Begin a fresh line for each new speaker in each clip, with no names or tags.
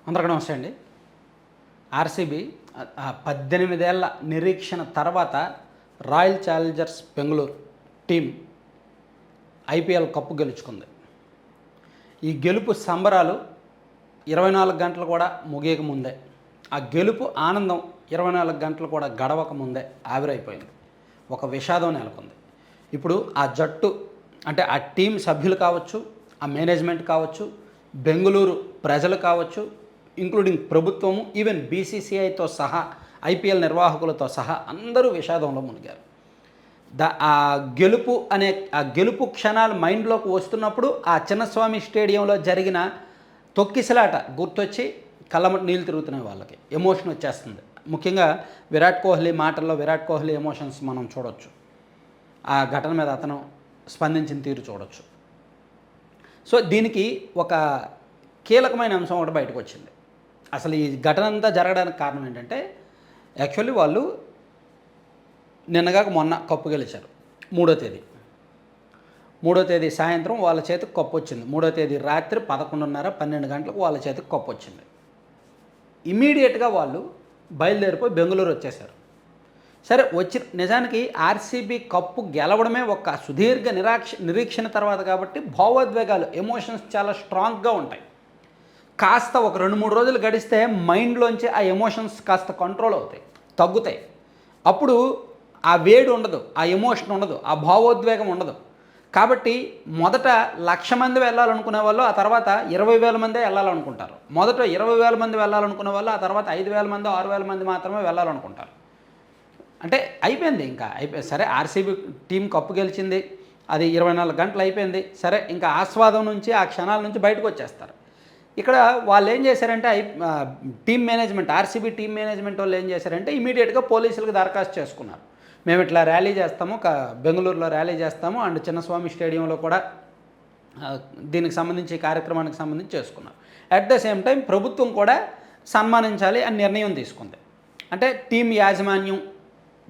అందరికీ నమస్తే అండి. ఆర్సీబీ 18 ఏళ్ల నిరీక్షణ తర్వాత royal Challengers Bengaluru team IPL cup గెలుచుకుంది. ఈ గెలుపు సంబరాలు 24 గంటలు కూడా ముగియక ముందే, ఆ గెలుపు ఆనందం 24 గంటలు కూడా గడవక ముందే ఆవిరైపోయింది. ఒక విషాదం నెలకొంది. ఇప్పుడు ఆ జట్టు అంటే ఆ టీం సభ్యులు కావచ్చు, ఆ మేనేజ్మెంట్ కావచ్చు, బెంగళూరు ప్రజలు కావచ్చు, ఇంక్లూడింగ్ ప్రభుత్వము, ఈవెన్ బీసీసీఐతో సహా, ఐపీఎల్ నిర్వాహకులతో సహా అందరూ విషాదంలో మునిగారు. ఆ గెలుపు క్షణాలు మైండ్లోకి వస్తున్నప్పుడు ఆ చిన్నస్వామి స్టేడియంలో జరిగిన తొక్కిసలాట గుర్తొచ్చి కళ్ళమటి నీళ్ళు తిరుగుతున్నాయి. వాళ్ళకి ఎమోషన్ వచ్చేస్తుంది. ముఖ్యంగా విరాట్ కోహ్లీ మాటల్లో విరాట్ కోహ్లీ ఎమోషన్స్ మనం చూడొచ్చు. ఆ ఘటన మీద అతను స్పందించిన తీరు చూడొచ్చు. సో దీనికి ఒక కీలకమైన అంశం ఒకటి బయటకు వచ్చింది. అసలు ఈ ఘటన అంతా జరగడానికి కారణం ఏంటంటే, యాక్చువల్లీ వాళ్ళు నిన్నగాక మొన్న కప్పు గెలిచారు. 3వ తేదీ సాయంత్రం వాళ్ళ చేతికి కప్పు వచ్చింది. 3వ తేదీ రాత్రి 11:30, 12 గంటలకు వాళ్ళ చేతికి కప్పు వచ్చింది. ఇమీడియట్గా వాళ్ళు బయలుదేరిపోయి బెంగళూరు వచ్చేశారు. సరే, నిజానికి ఆర్సీబీ కప్పు గెలవడమే ఒక సుదీర్ఘ నిరీక్షణ తర్వాత కాబట్టి భావోద్వేగాలు, ఎమోషన్స్ చాలా స్ట్రాంగ్గా ఉంటాయి. కాస్త ఒక 2-3 రోజులు గడిస్తే మైండ్లోంచి ఆ ఎమోషన్స్ కాస్త కంట్రోల్ అవుతాయి, తగ్గుతాయి. అప్పుడు ఆ వేడి ఉండదు, ఆ ఎమోషన్ ఉండదు, ఆ భావోద్వేగం ఉండదు. కాబట్టి మొదట 1,00,000 మంది వెళ్ళాలనుకునే వాళ్ళు ఆ తర్వాత 20,000 మందే వెళ్ళాలనుకుంటారు. మొదట 20,000 మంది వెళ్ళాలనుకునే వాళ్ళు ఆ తర్వాత 5,000 మంది, 6,000 మంది మాత్రమే వెళ్ళాలనుకుంటారు. అంటే అయిపోయింది, ఇంకా సరే, ఆర్సీబీ టీం కప్పు గెలిచింది, అది 24 గంటలు అయిపోయింది. సరే, ఇంకా ఆస్వాదం నుంచి, ఆ క్షణాల నుంచి బయటకు వచ్చేస్తారు. ఇక్కడ వాళ్ళు ఏం చేశారంటే, team management, RCB team management వాళ్ళు ఏం చేశారంటే ఇమీడియట్గా పోలీసులకు దరఖాస్తు చేసుకున్నారు. మేము ఇట్లా ర్యాలీ చేస్తాము, బెంగళూరులో ర్యాలీ చేస్తాము, అండ్ చిన్నస్వామి స్టేడియంలో కూడా దీనికి సంబంధించి, కార్యక్రమానికి సంబంధించి చేసుకున్నారు. అట్ ద సేమ్ టైం ప్రభుత్వం కూడా సన్మానించాలి అని నిర్ణయం తీసుకుంది. అంటే టీం యాజమాన్యం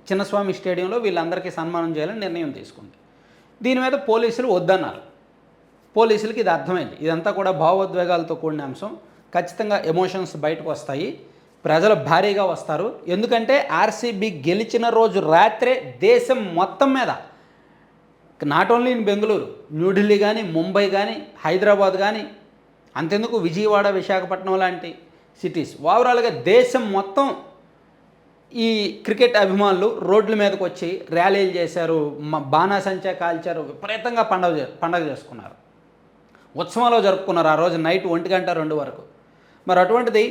చిన్నస్వామి స్టేడియంలో వీళ్ళందరికీ సన్మానం చేయాలని నిర్ణయం తీసుకుంది. దీని మీద పోలీసులు వద్దన్నారు. పోలీసులకి ఇది అర్థమైంది, ఇదంతా కూడా భావోద్వేగాలతో కూడిన అంశం, ఖచ్చితంగా ఎమోషన్స్ బయటకు వస్తాయి, ప్రజలు భారీగా వస్తారు. ఎందుకంటే ఆర్సీబీ గెలిచిన రోజు రాత్రే దేశం మొత్తం మీద, not only in Bengaluru, New Delhi కానీ, ముంబై కానీ, హైదరాబాద్ కానీ, అంతెందుకు విజయవాడ, విశాఖపట్నం లాంటి సిటీస్, ఓవరాల్గా దేశం మొత్తం ఈ క్రికెట్ అభిమానులు రోడ్ల మీదకి వచ్చి ర్యాలీలు చేశారు, బాణాసంచా కాల్చారు, విపరీతంగా పండగ చేసుకున్నారు, ఉత్సవంలో జరుపుకున్నారు. ఆ రోజు నైట్ 1 గంట 2 వరకు. మరి అటువంటిది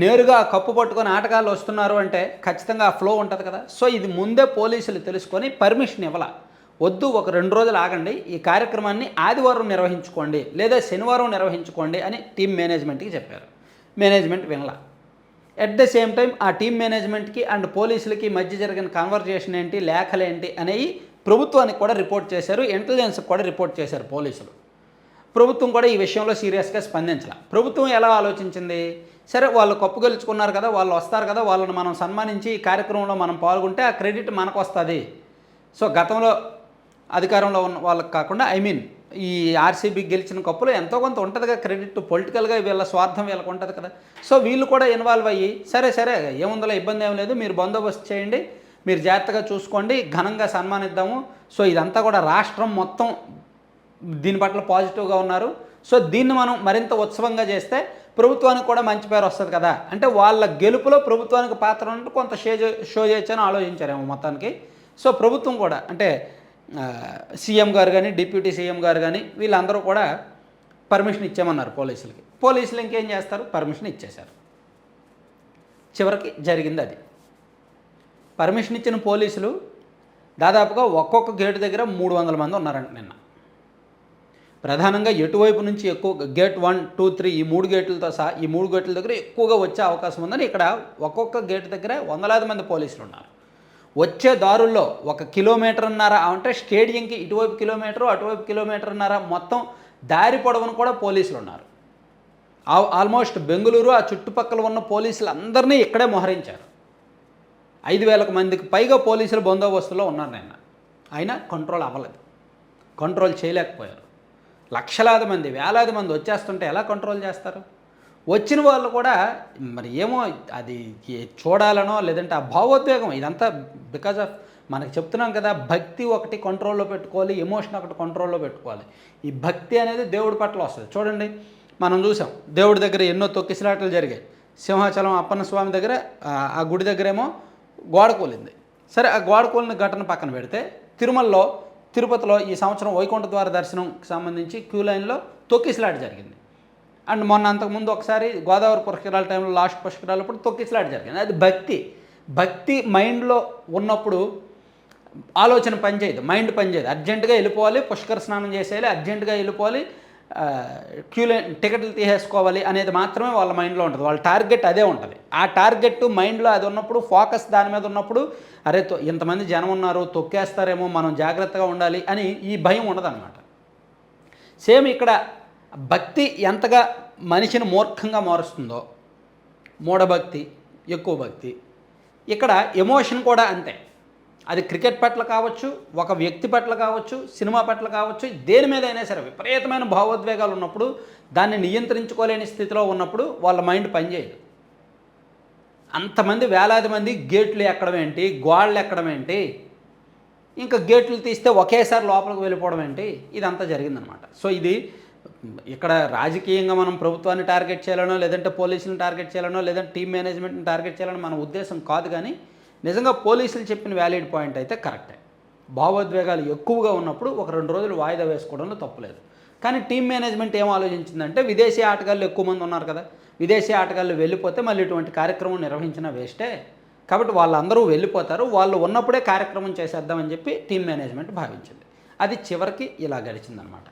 నేరుగా కప్పు పట్టుకొని ఆటగాళ్ళు వస్తున్నారు అంటే ఖచ్చితంగా ఆ ఫ్లో ఉంటుంది కదా. సో ఇది ముందే పోలీసులు తెలుసుకొని పర్మిషన్ ఇవ్వాల. వద్దు, ఒక 2 రోజులు ఆగండి, ఈ కార్యక్రమాన్ని ఆదివారం నిర్వహించుకోండి లేదా శనివారం నిర్వహించుకోండి అని టీం మేనేజ్మెంట్కి చెప్పారు. మేనేజ్మెంట్ వినలా. ఎట్ ద సేమ్ టైం ఆ టీం మేనేజ్మెంట్కి అండ్ పోలీసులకి మధ్య జరిగిన కన్వర్జేషన్ ఏంటి, లేఖలేంటి అనేవి ప్రభుత్వానికి కూడా రిపోర్ట్ చేశారు, ఇంటెలిజెన్స్కి కూడా రిపోర్ట్ చేశారు పోలీసులు. ప్రభుత్వం కూడా ఈ విషయంలో సీరియస్గా స్పందించాల. ప్రభుత్వం ఎలా ఆలోచించింది, సరే వాళ్ళు కప్పు గెలుచుకున్నారు కదా, వాళ్ళు వస్తారు కదా, వాళ్ళని మనం సన్మానించి ఈ కార్యక్రమంలో మనం పాల్గొంటే ఆ క్రెడిట్ మనకు వస్తుంది. సో గతంలో అధికారంలో ఉన్న వాళ్ళకి కాకుండా, ఈ ఆర్సీబీ గెలిచిన కప్పులో ఎంతో కొంత ఉంటుంది కదా క్రెడిట్, పొలిటికల్గా వీళ్ళ స్వార్థం వీళ్ళకి ఉంటుంది కదా. సో వీళ్ళు కూడా ఇన్వాల్వ్ అయ్యి, సరే ఏముందో ఇబ్బంది ఏం లేదు, మీరు బందోబస్తు చేయండి, మీరు జాగ్రత్తగా చూసుకోండి, ఘనంగా సన్మానిద్దాము. సో ఇదంతా కూడా రాష్ట్రం మొత్తం దీని పట్ల పాజిటివ్గా ఉన్నారు. సో దీన్ని మనం మరింత ఉత్సవంగా చేస్తే ప్రభుత్వానికి కూడా మంచి పేరు వస్తుంది కదా. అంటే వాళ్ళ గెలుపులో ప్రభుత్వానికి పాత్ర ఉన్నట్టు కొంత షో చేయొచ్చని ఆలోచించారేమో మొత్తానికి. సో ప్రభుత్వం కూడా, అంటే సీఎం గారు కానీ, డిప్యూటీ సీఎం గారు కానీ, వీళ్ళందరూ కూడా పర్మిషన్ ఇచ్చామన్నారు పోలీసులకి. పోలీసులు ఇంకేం చేస్తారు, పర్మిషన్ ఇచ్చేశారు. చివరికి జరిగింది అది. పర్మిషన్ ఇచ్చిన పోలీసులు దాదాపుగా ఒక్కొక్క గేటు దగ్గర 300 మంది ఉన్నారంట నిన్న. ప్రధానంగా ఎటువైపు నుంచి ఎక్కువ, గేట్ 1, 2, 3 ఈ 3 గేట్లతో సహా ఈ 3 గేట్ల దగ్గర ఎక్కువగా వచ్చే అవకాశం ఉందని ఇక్కడ ఒక్కొక్క గేటు దగ్గర వందలాది మంది పోలీసులు ఉన్నారు. వచ్చే దారుల్లో 1.5 కిలోమీటర్న్నర, అంటే స్టేడియంకి ఇటువైపు కిలోమీటరు, అటువైపు 1.5 కిలోమీటర్న్నర మొత్తం దారి పొడవును కూడా పోలీసులు ఉన్నారు. ఆల్మోస్ట్ బెంగళూరు ఆ చుట్టుపక్కల ఉన్న పోలీసులు అందరినీ ఇక్కడే మోహరించారు. 5,000 మందికి పైగా పోలీసులు బందోబస్తులో ఉన్నారు నిన్న. అయినా కంట్రోల్ అవ్వలేదు, కంట్రోల్ చేయలేకపోయారు. లక్షలాది మంది, వేలాది మంది వచ్చేస్తుంటే ఎలా కంట్రోల్ చేస్తారు? వచ్చిన వాళ్ళు కూడా మరి ఏమో అది చూడాలనో లేదంటే ఆ భావోద్వేగం ఇదంతా బికాజ్ ఆఫ్ మనకు చెప్తున్నాం కదా, భక్తి ఒకటి కంట్రోల్లో పెట్టుకోవాలి, ఎమోషన్ ఒకటి కంట్రోల్లో పెట్టుకోవాలి. ఈ భక్తి అనేది దేవుడి పట్ల వస్తుంది. చూడండి, మనం చూసాం దేవుడి దగ్గర ఎన్నో తొక్కిసలాటలు జరిగాయి. సింహాచలం అప్పన్న స్వామి దగ్గర ఆ గుడి దగ్గరేమో గోడ కూలింది. సరే, ఆ గోడ కూలిన ఘటన పక్కన పెడితే తిరుపతిలో ఈ సంవత్సరం వైకుంఠ ద్వార దర్శనంకి సంబంధించి క్యూ లైన్లో తొక్కిసలాట జరిగింది. అండ్ మొన్న అంతకుముందు ఒకసారి గోదావరి పుష్కరాల టైంలో లాస్ట్ పుష్కరాలప్పుడు తొక్కిసలాట జరిగింది. అది భక్తి మైండ్లో ఉన్నప్పుడు ఆలోచన పనిచేయదు, మైండ్ పనిచేయదు. అర్జెంటుగా వెళ్ళిపోవాలి, పుష్కర స్నానం చేసేయాలి, అర్జెంటుగా వెళ్ళిపోవాలి, క్యూ లైన్ టికెట్లు తీసేసుకోవాలి అనేది మాత్రమే వాళ్ళ మైండ్లో ఉంటుంది. వాళ్ళ టార్గెట్ అదే ఉంటుంది. ఆ టార్గెట్ మైండ్లో అది ఉన్నప్పుడు, ఫోకస్ దాని మీద ఉన్నప్పుడు, అరే ఇంతమంది జనం ఉన్నారు, తొక్కేస్తారేమో, మనం జాగ్రత్తగా ఉండాలి అని ఈ భయం ఉండదన్నమాట. సేమ్ ఇక్కడ భక్తి ఎంతగా మనిషిని మూర్ఖంగా మారుస్తుందో, మూఢభక్తి, ఎక్కువ భక్తి, ఇక్కడ ఎమోషన్ కూడా అంతే. అది క్రికెట్ పట్ల కావచ్చు, ఒక వ్యక్తి పట్ల కావచ్చు, సినిమా పట్ల కావచ్చు, దేని మీద అయినా సరే విపరీతమైన భావోద్వేగాలు ఉన్నప్పుడు, దాన్ని నియంత్రించుకోలేని స్థితిలో ఉన్నప్పుడు వాళ్ళ మైండ్ పనిచేయదు. అంతమంది వేలాది మంది గేట్లు ఎక్కడం ఏంటి, గోడలు ఎక్కడం ఏంటి, ఇంకా గేట్లు తీస్తే ఒకేసారి లోపలికి వెళ్ళిపోవడం ఏంటి, ఇదంతా జరిగిందనమాట. సో ఇది ఇక్కడ రాజకీయంగా మనం ప్రభుత్వాన్ని టార్గెట్ చేయాలనో, లేదంటే పోలీసులను టార్గెట్ చేయాలనో, లేదంటే టీమ్ మేనేజ్మెంట్ని టార్గెట్ చేయాలని మన ఉద్దేశం కాదు. కానీ నిజంగా పోలీసులు చెప్పిన వ్యాలిడ్ పాయింట్ అయితే కరెక్టే. భావోద్వేగాలు ఎక్కువగా ఉన్నప్పుడు ఒక 2 రోజులు వాయిదా వేసుకోవడంలో తప్పులేదు. కానీ టీమ్ మేనేజ్మెంట్ ఏం ఆలోచించిందంటే, విదేశీ ఆటగాళ్ళు ఎక్కువ మంది ఉన్నారు కదా, విదేశీ ఆటగాళ్ళు వెళ్ళిపోతే మళ్ళీ ఇటువంటి కార్యక్రమం నిర్వహించిన వేస్టే, కాబట్టి వాళ్ళందరూ వెళ్ళిపోతారు, వాళ్ళు ఉన్నప్పుడే కార్యక్రమం చేసేద్దామని చెప్పి టీమ్ మేనేజ్మెంట్ భావించింది. అది చివరికి ఇలా గడిచిందనమాట.